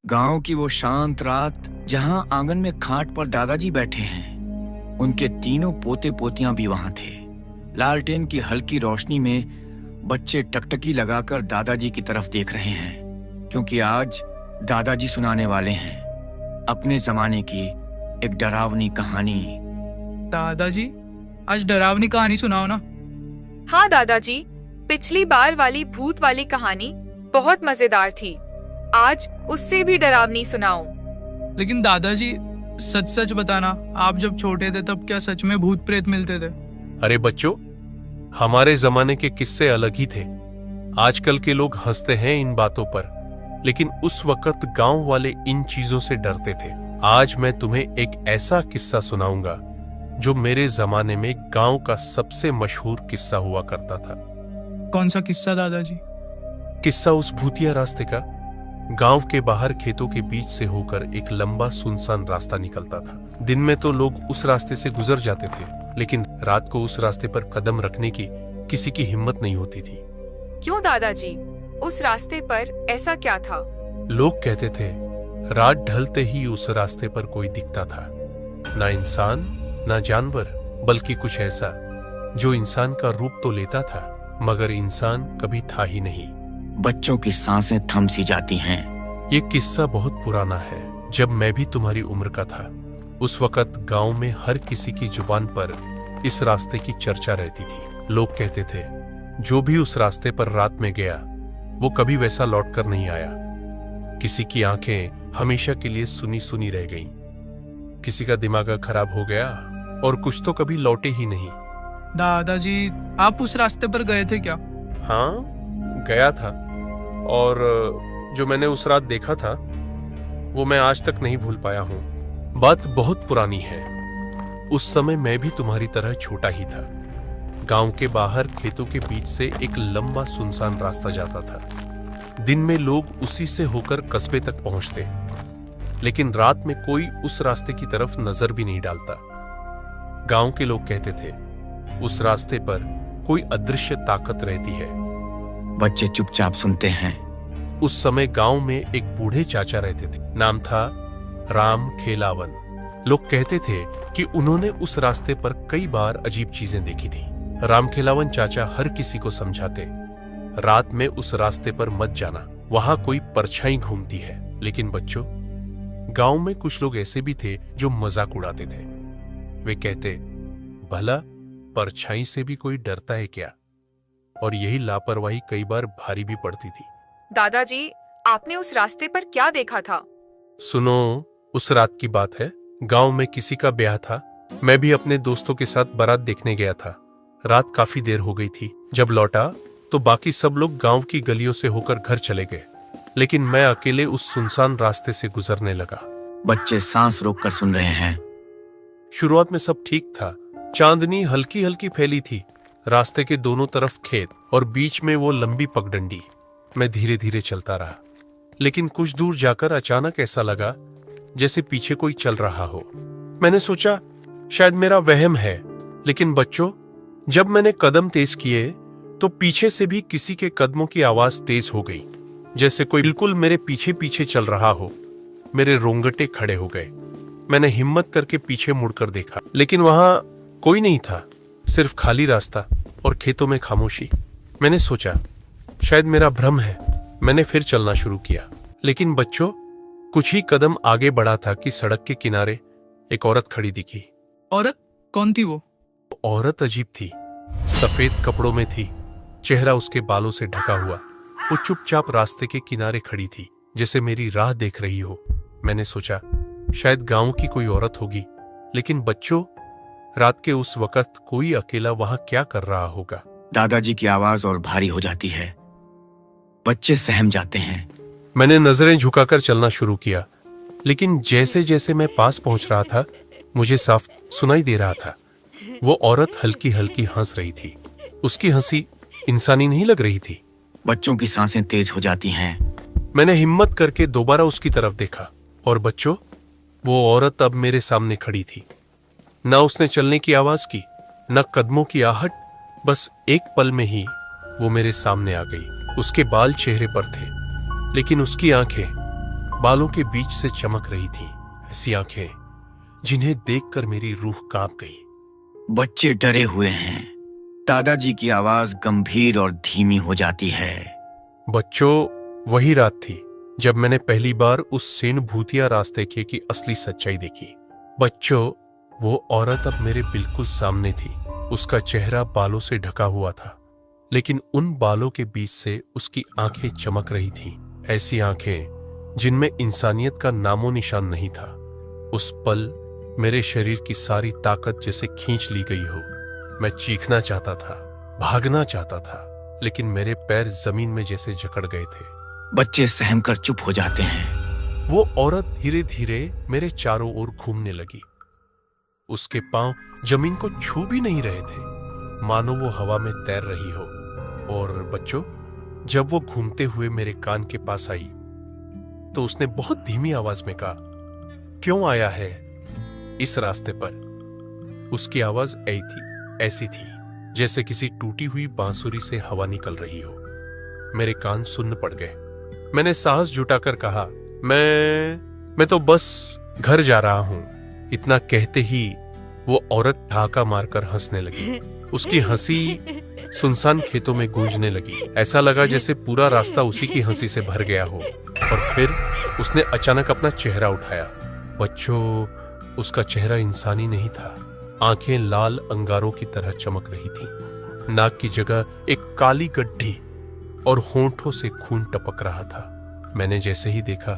गांव की वो शांत रात जहां आंगन में खाट पर दादाजी बैठे हैं। उनके तीनों पोते पोतियां भी वहां थे। लालटेन की हल्की रोशनी में बच्चे टकटकी लगाकर दादाजी की तरफ देख रहे हैं, क्योंकि आज दादाजी सुनाने वाले हैं अपने जमाने की एक डरावनी कहानी। दादाजी, आज डरावनी कहानी सुनाओ ना। हाँ दादाजी, पिछली बार वाली भूत वाली कहानी बहुत मजेदार थी। आज उससे भी डरावनी सुनाओ। लेकिन दादाजी, सच सच बताना, आप जब छोटे थे तब क्या सच में भूत प्रेत मिलते थे? अरे बच्चों, हमारे जमाने के किस्से अलग ही थे। आजकल के लोग हंसते हैं इन बातों पर, लेकिन उस वक्त गांव वाले इन चीजों से डरते थे। आज मैं तुम्हें एक ऐसा किस्सा सुनाऊंगा जो मेरे जमाने में गांव का सबसे मशहूर किस्सा हुआ करता था। कौन सा किस्सा दादाजी? किस्सा उस भूतिया रास्ते का। गांव के बाहर खेतों के बीच से होकर एक लंबा सुनसान रास्ता निकलता था। दिन में तो लोग उस रास्ते से गुजर जाते थे, लेकिन रात को उस रास्ते पर कदम रखने की किसी की हिम्मत नहीं होती थी। क्यों दादाजी, उस रास्ते पर ऐसा क्या था? लोग कहते थे रात ढलते ही उस रास्ते पर कोई दिखता था, ना इंसान ना जानवर, बल्कि कुछ ऐसा जो इंसान का रूप तो लेता था मगर इंसान कभी था ही नहीं। बच्चों की सांसें थम सी जाती हैं। ये किस्सा बहुत पुराना है, जब मैं भी तुम्हारी उम्र का था। उस वक्त गांव में हर किसी की जुबान पर इस रास्ते की चर्चा रहती थी। लोग कहते थे जो भी उस रास्ते पर रात में गया वो कभी वैसा लौटकर नहीं आया। किसी की आंखें हमेशा के लिए सुनी सुनी रह गईं, किसी का दिमाग खराब हो गया और कुछ तो कभी लौटे ही नहीं। दादाजी, आप उस रास्ते पर गए थे क्या? हाँ, गया था, और जो मैंने उस रात देखा था वो मैं आज तक नहीं भूल पाया हूं। बात बहुत पुरानी है। उस समय मैं भी तुम्हारी तरह छोटा ही था। गांव के बाहर खेतों के बीच से एक लंबा सुनसान रास्ता जाता था। दिन में लोग उसी से होकर कस्बे तक पहुंचते, लेकिन रात में कोई उस रास्ते की तरफ नजर भी नहीं डालता। गांव के लोग कहते थे उस रास्ते पर कोई अदृश्य ताकत रहती है। बच्चे चुपचाप सुनते हैं। उस समय गांव में एक बूढ़े चाचा रहते थे, नाम था राम खेलावन। लोग कहते थे कि उन्होंने उस रास्ते पर कई बार अजीब चीजें देखी थी। राम खेलावन चाचा हर किसी को समझाते, रात में उस रास्ते पर मत जाना, वहां कोई परछाई घूमती है। लेकिन बच्चों, गांव में कुछ लोग ऐसे भी थे जो मजाक उड़ाते थे। वे कहते, भला परछाई से भी कोई डरता है क्या? और यही लापरवाही कई बार भारी भी पड़ती थी। दादाजी, आपने उस रास्ते पर क्या देखा था? सुनो, उस रात की बात है। गांव में किसी का ब्याह था। मैं भी अपने दोस्तों के साथ बारात देखने गया था। रात काफी देर हो गई थी। जब लौटा तो बाकी सब लोग गांव की गलियों से होकर घर चले गए, लेकिन मैं अकेले उस सुनसान रास्ते से गुजरने लगा। बच्चे सांस रोककर सुन रहे हैं। शुरुआत में सब ठीक था। चांदनी हल्की हल्की फैली थी, रास्ते के दोनों तरफ खेत और बीच में वो लंबी पगडंडी। मैं धीरे धीरे चलता रहा, लेकिन कुछ दूर जाकर अचानक ऐसा लगा जैसे पीछे कोई चल रहा हो। मैंने सोचा शायद मेरा वहम है, लेकिन बच्चों, जब मैंने कदम तेज किए तो पीछे से भी किसी के कदमों की आवाज तेज हो गई, जैसे कोई बिल्कुल मेरे पीछे पीछे चल रहा हो। मेरे रोंगटे खड़े हो गए। मैंने हिम्मत करके पीछे मुड़कर देखा, लेकिन वहां कोई नहीं था, सिर्फ खाली रास्ता और खेतों में खामोशी। मैंने सोचा शायद मेरा भ्रम है। मैंने फिर चलना शुरू किया, लेकिन बच्चों, कुछ ही कदम आगे बढ़ा था कि सड़क के किनारे एक औरत खड़ी दिखी। औरत? कौन थी वो? औरत अजीब थी। सफेद कपड़ों में थी, चेहरा उसके बालों से ढका हुआ। वो चुपचाप रास्ते के किनारे खड़ी थी, जैसे मेरी राह देख रही हो। मैंने सोचा शायद गांव की कोई औरत होगी, लेकिन बच्चों, रात के उस वक्त कोई अकेला वहां क्या कर रहा होगा? दादाजी की आवाज और भारी हो जाती है। बच्चे सहम जाते हैं। मैंने नजरें झुकाकर चलना शुरू किया, लेकिन जैसे जैसे मैं पास पहुंच रहा था मुझे साफ सुनाई दे रहा था वो औरत हल्की हल्की हंस रही थी। उसकी हंसी इंसानी नहीं लग रही थी। बच्चों की सांसें तेज हो जाती हैं। मैंने हिम्मत करके दोबारा उसकी तरफ देखा, और बच्चों, वो औरत अब मेरे सामने खड़ी थी। न उसने चलने की आवाज की, न कदमों की आहट। बस एक पल में ही वो मेरे सामने आ गई। उसके बाल चेहरे पर थे, लेकिन उसकी आंखें बालों के बीच से चमक रही थीं, ऐसी आंखें जिन्हें देखकर मेरी रूह कांप गई। बच्चे डरे हुए हैं। दादाजी की आवाज गंभीर और धीमी हो जाती है। बच्चों, वही रात थी जब मैंने पहली बार उस सेन भूतिया रास्ते की असली सच्चाई देखी। बच्चों, वो औरत अब मेरे बिल्कुल सामने थी। उसका चेहरा बालों से ढका हुआ था, लेकिन उन बालों के बीच से उसकी आंखें चमक रही थीं, ऐसी आंखें जिनमें इंसानियत का नामो निशान नहीं था। उस पल मेरे शरीर की सारी ताकत जैसे खींच ली गई हो। मैं चीखना चाहता था, भागना चाहता था, लेकिन मेरे पैर जमीन में जैसे जकड़ गए थे। बच्चे सहम कर चुप हो जाते हैं। वो औरत धीरे धीरे मेरे चारों ओर घूमने लगी। उसके पांव जमीन को छू भी नहीं रहे थे, मानो वो हवा में तैर रही हो। और बच्चों, जब वो घूमते हुए मेरे कान के पास आई तो उसने बहुत धीमी आवाज में कहा, क्यों आया है इस रास्ते पर? उसकी आवाज ऐसी थी जैसे किसी टूटी हुई बांसुरी से हवा निकल रही हो। मेरे कान सुन्न पड़ गए। मैंने साहस जुटाकर कहा, मैं तो बस घर जा रहा हूं। इतना कहते ही वो औरत ठहाका मारकर हंसने लगी। उसकी हंसी सुनसान खेतों में गूंजने लगी। ऐसा लगा जैसे पूरा रास्ता उसी की हंसी से भर गया हो। और फिर उसने अचानक अपना चेहरा उठाया। बच्चों, उसका चेहरा इंसानी नहीं था। आंखें लाल अंगारों की तरह चमक रही थीं। नाक की जगह एक काली गड्ढी और होंठों से खून टपक रहा था। मैंने जैसे ही देखा,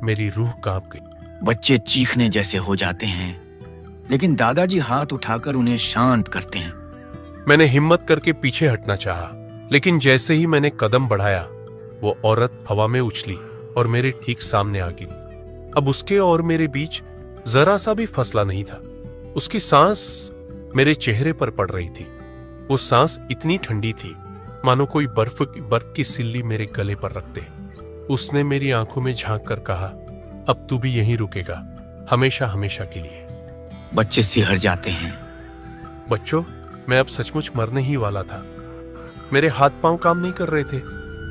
मेरी रूह कांप गई। बच्चे चीखने जैसे हो जाते हैं, लेकिन दादाजी हाथ उठाकर उन्हें शांत करते हैं। मैंने हिम्मत करके पीछे हटना चाहा, लेकिन जैसे ही मैंने कदम बढ़ाया, वो औरत हवा में उछली और मेरे ठीक सामने आ गिरी। अब उसके और मेरे बीच जरा सा भी फसला नहीं था। उसकी सांस मेरे चेहरे पर पड़ रही थी। वो सांस इतनी ठंडी थी मानो कोई बर्फ की सिल्ली मेरे गले पर रख दे। उसने मेरी आंखों में झांक कर कहा, अब तू भी यहीं रुकेगा, हमेशा हमेशा के लिए। बच्चे सिहर जाते हैं। बच्चों, मैं अब सचमुच मरने ही वाला था। मेरे हाथ पांव काम नहीं कर रहे थे।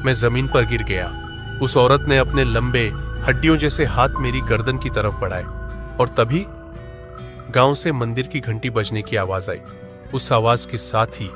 मैं जमीन पर गिर गया। उस औरत ने अपने लंबे हड्डियों जैसे हाथ मेरी गर्दन की तरफ बढ़ाए और तभी गांव से मंदिर की घंटी बजने की आवाज आई। उस आवाज के साथ ही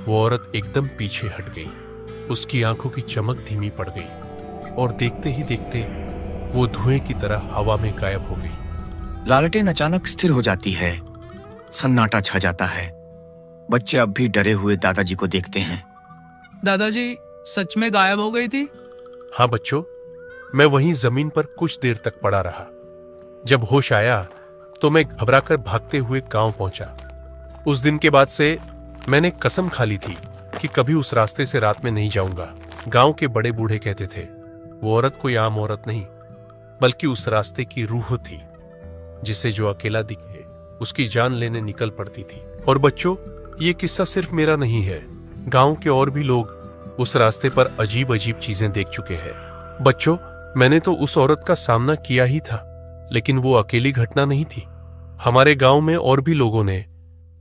वो औरत एकदम पीछे हट गई। उसकी आंखों की चमक धीमी पड़ गई और देखते ही देखते वो धुएं की तरह हवा में गायब हो गई। लालटेन अचानक स्थिर हो जाती है। सन्नाटा छा जाता है। बच्चे अब भी डरे हुए दादाजी को देखते हैं। दादाजी सच में गायब हो गई थी? हाँ बच्चों, मैं वहीं जमीन पर कुछ देर तक पड़ा रहा। जब होश आया तो मैं घबराकर भागते हुए गांव पहुंचा। उस दिन के बाद से मैंने कसम खा ली थी कि कभी उस रास्ते से रात में नहीं जाऊंगा। गांव के बड़े बूढ़े कहते थे, वो औरत कोई आम औरत नहीं, बल्कि उस रास्ते की रूह थी, जिसे जो अकेला दिखे उसकी जान लेने निकल पड़ती थी। और बच्चों, ये किस्सा सिर्फ मेरा नहीं है। गांव के और भी लोग उस रास्ते पर अजीब अजीब चीजें देख चुके हैं। बच्चों, मैंने तो उस औरत का सामना किया ही था, लेकिन वो अकेली घटना नहीं थी। हमारे गांव में और भी लोगों ने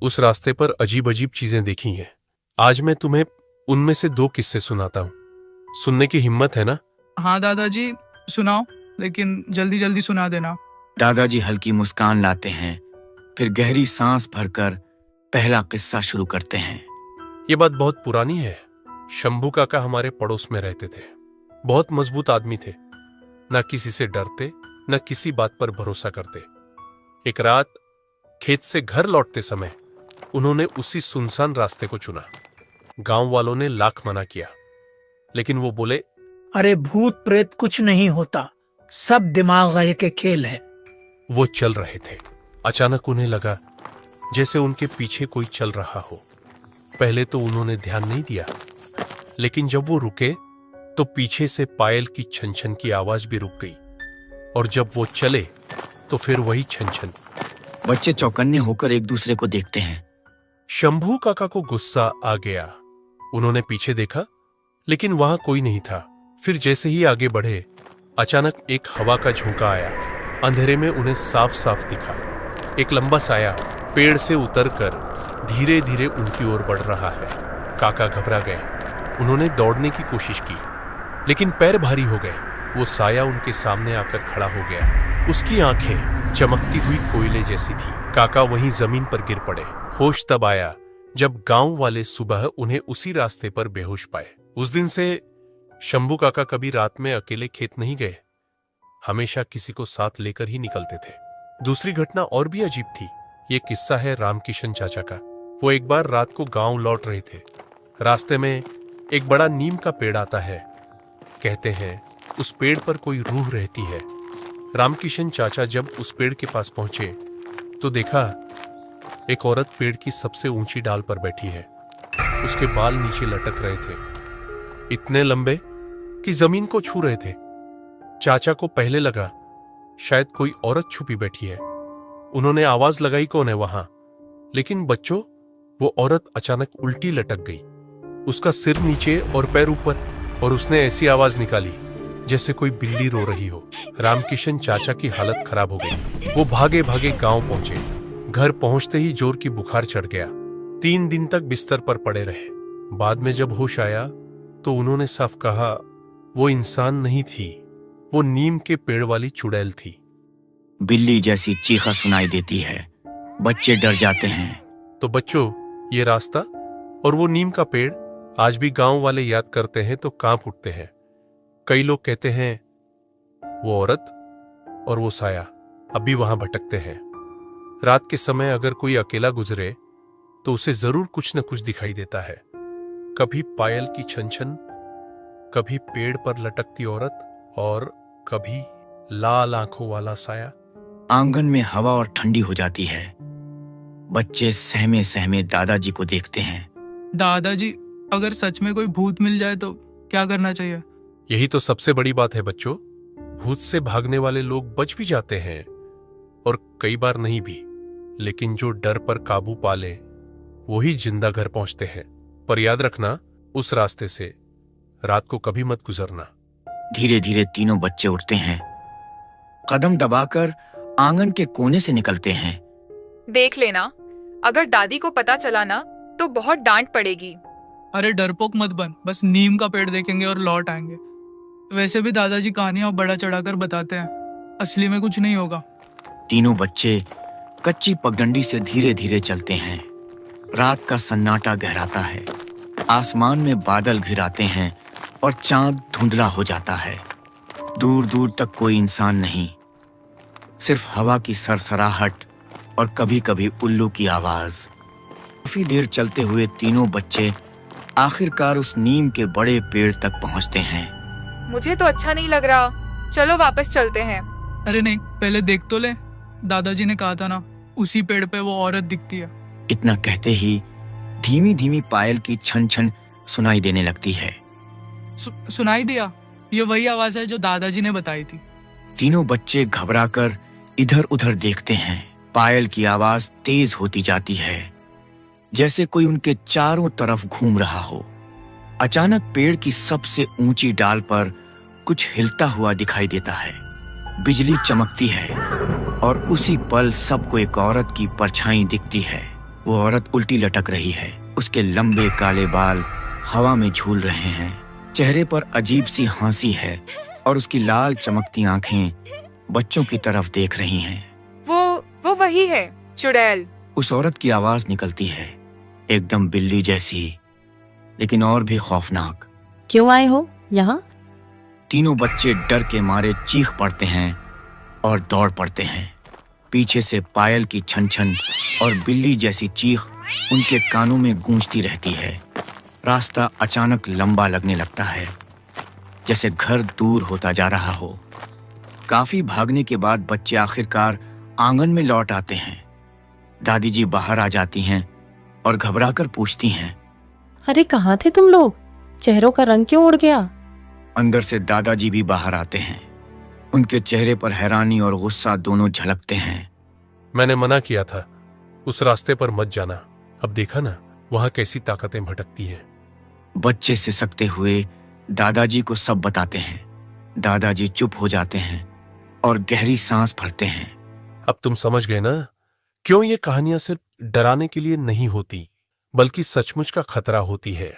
उस रास्ते पर अजीब अजीब चीजें देखी हैं। आज मैं तुम्हें उनमें से 2 किस्से सुनाता हूं। सुनने की हिम्मत है ना? हाँ दादाजी, सुनाओ, लेकिन जल्दी जल्दी सुना देना। दादाजी हल्की मुस्कान लाते हैं, फिर गहरी सांस भरकर पहला किस्सा शुरू करते हैं। ये बात बहुत पुरानी है। शंभू काका हमारे पड़ोस में रहते थे। बहुत मजबूत आदमी थे। न किसी से डरते, न किसी बात पर भरोसा करते। एक रात खेत से घर लौटते समय उन्होंने उसी सुनसान रास्ते को चुना। गांव वालों ने लाख मना किया, लेकिन वो बोले, अरे भूत प्रेत कुछ नहीं होता, सब दिमाग के खेल है। वो चल रहे थे। अचानक उन्हें लगा जैसे उनके पीछे कोई चल रहा हो। पहले तो उन्होंने ध्यान नहीं दिया, लेकिन जब वो रुके तो पीछे से पायल की छन छन की आवाज भी रुक गई। और जब वो चले तो फिर वही छन छन। बच्चे चौकन्ने होकर एक दूसरे को देखते हैं। शंभू काका को गुस्सा आ गया। उन्होंने पीछे देखा, लेकिन वहां कोई नहीं था। फिर जैसे ही आगे बढ़े, अचानक एक हवा का झोंका आया। अंधेरे में उन्हें साफ साफ दिखा एक लंबा साया पेड़ से उतरकर धीरे धीरे उनकी ओर बढ़ रहा है। काका घबरा गए। उन्होंने दौड़ने की कोशिश की, लेकिन पैर भारी हो गए। वो साया उनके सामने आकर खड़ा हो गया। उसकी आंखें चमकती हुई कोयले जैसी थी। काका वहीं जमीन पर गिर पड़े। होश तब आया जब गांव वाले सुबह उन्हें उसी रास्ते पर बेहोश पाए। उस दिन से शंभू काका कभी रात में अकेले खेत नहीं गए, हमेशा किसी को साथ लेकर ही निकलते थे। दूसरी घटना और भी अजीब थी। ये किस्सा है रामकिशन चाचा का। वो एक बार रात को गांव लौट रहे थे। रास्ते में एक बड़ा नीम का पेड़ आता है। कहते हैं उस पेड़ पर कोई रूह रहती है। रामकिशन चाचा जब उस पेड़ के पास पहुंचे तो देखा एक औरत पेड़ की सबसे ऊंची डाल पर बैठी है। उसके बाल नीचे लटक रहे थे, इतने लंबे कि जमीन को छू रहे थे। चाचा को पहले लगा शायद कोई औरत छुपी बैठी है। उन्होंने आवाज लगाई, कौन है वहां? लेकिन बच्चों, वो औरत अचानक उल्टी लटक गई, उसका सिर नीचे और पैर ऊपर, और उसने ऐसी आवाज निकाली जैसे कोई बिल्ली रो रही हो। रामकिशन चाचा की हालत खराब हो गई। वो भागे भागे गांव पहुंचे। घर पहुंचते ही जोर की बुखार चढ़ गया। 3 दिन तक बिस्तर पर पड़े रहे। बाद में जब होश आया तो उन्होंने साफ कहा वो इंसान नहीं थी, वो नीम के पेड़ वाली चुड़ैल थी। बिल्ली जैसी चीखा सुनाई देती है। बच्चे डर जाते हैं। तो बच्चों, ये रास्ता और वो नीम का पेड़ आज भी गांव वाले याद करते हैं तो कांप उठते हैं। कई लोग कहते हैं वो औरत और वो साया अब भी वहां भटकते हैं। रात के समय अगर कोई अकेला गुजरे तो उसे जरूर कुछ न कुछ दिखाई देता है। कभी पायल की छन छन, कभी पेड़ पर लटकती औरत, और कभी लाल आंखों वाला साया। आंगन में हवा और ठंडी हो जाती है। बच्चे सहमे सहमे दादाजी को देखते हैं। दादाजी, अगर सच में कोई भूत मिल जाए तो क्या करना चाहिए? यही तो सबसे बड़ी बात है बच्चों। भूत से भागने वाले लोग बच भी जाते हैं और कई बार नहीं भी, लेकिन जो डर पर काबू पा ले वो ही जिंदा घर पहुंचते हैं। पर याद रखना, उस रास्ते से रात को कभी मत गुजरना। धीरे धीरे तीनों बच्चे उठते हैं। कदम दबाकर आंगन के कोने से निकलते हैं। देख लेना, अगर दादी को पता चला ना तो बहुत डांट पड़ेगी। अरे डरपोक मत बन, बस नीम का पेड़ देखेंगे और लौट आएंगे। वैसे भी दादाजी कहानियां बड़ा चढ़ाकर बताते हैं, असली में कुछ नहीं होगा। तीनों बच्चे कच्ची पगडंडी से धीरे धीरे चलते हैं। रात का सन्नाटा गहराता है। आसमान में बादल घिर आते हैं और चांद धुंधला हो जाता है। दूर दूर तक कोई इंसान नहीं, सिर्फ हवा की सरसराहट और कभी कभी उल्लू की आवाज। काफी देर चलते हुए तीनों बच्चे आखिरकार उस नीम के बड़े पेड़ तक पहुंचते हैं। मुझे तो अच्छा नहीं लग रहा, चलो वापस चलते हैं। अरे नहीं, पहले देख तो ले। दादाजी ने कहा था ना, उसी पेड़ पे वो औरत दिखती है। इतना कहते ही धीमी धीमी पायल की छन छन सुनाई देने लगती है। सुनाई दिया? ये वही आवाज है जो दादाजी ने बताई थी। तीनों बच्चे घबराकर इधर उधर देखते हैं। पायल की आवाज तेज होती जाती है, जैसे कोई उनके चारों तरफ घूम रहा हो। अचानक पेड़ की सबसे ऊंची डाल पर कुछ हिलता हुआ दिखाई देता है। बिजली चमकती है और उसी पल सबको एक औरत की परछाई दिखती है। वो औरत उल्टी लटक रही है। उसके लंबे काले बाल हवा में झूल रहे हैं। चेहरे पर अजीब सी हंसी है और उसकी लाल चमकती आंखें बच्चों की तरफ देख रही हैं। वो वही है, चुड़ैल। उस औरत की आवाज निकलती है, एकदम बिल्ली जैसी, लेकिन और भी खौफनाक। क्यों आए हो यहाँ? तीनों बच्चे डर के मारे चीख पड़ते हैं और दौड़ पड़ते हैं। पीछे से पायल की छन छन और बिल्ली जैसी चीख उनके कानों में गूंजती रहती है। रास्ता अचानक लंबा लगने लगता है, जैसे घर दूर होता जा रहा हो। काफी भागने के बाद बच्चे आखिरकार आंगन में लौट आते हैं। दादी जी बाहर आ जाती हैं और घबराकर पूछती हैं, अरे कहाँ थे तुम लोग? चेहरों का रंग क्यों उड़ गया? अंदर से दादाजी भी बाहर आते हैं। उनके चेहरे पर हैरानी और गुस्सा दोनों झलकते हैं। मैंने मना किया था, उस रास्ते पर मत जाना। अब देखा ना, वहां कैसी ताकतें भटकती हैं। बच्चे सिसकते हुए दादाजी को सब बताते हैं। दादाजी चुप हो जाते हैं और गहरी सांस भरते हैं। अब तुम समझ गए ना, क्यों ये कहानियां सिर्फ डराने के लिए नहीं होती, बल्कि सचमुच का खतरा होती है।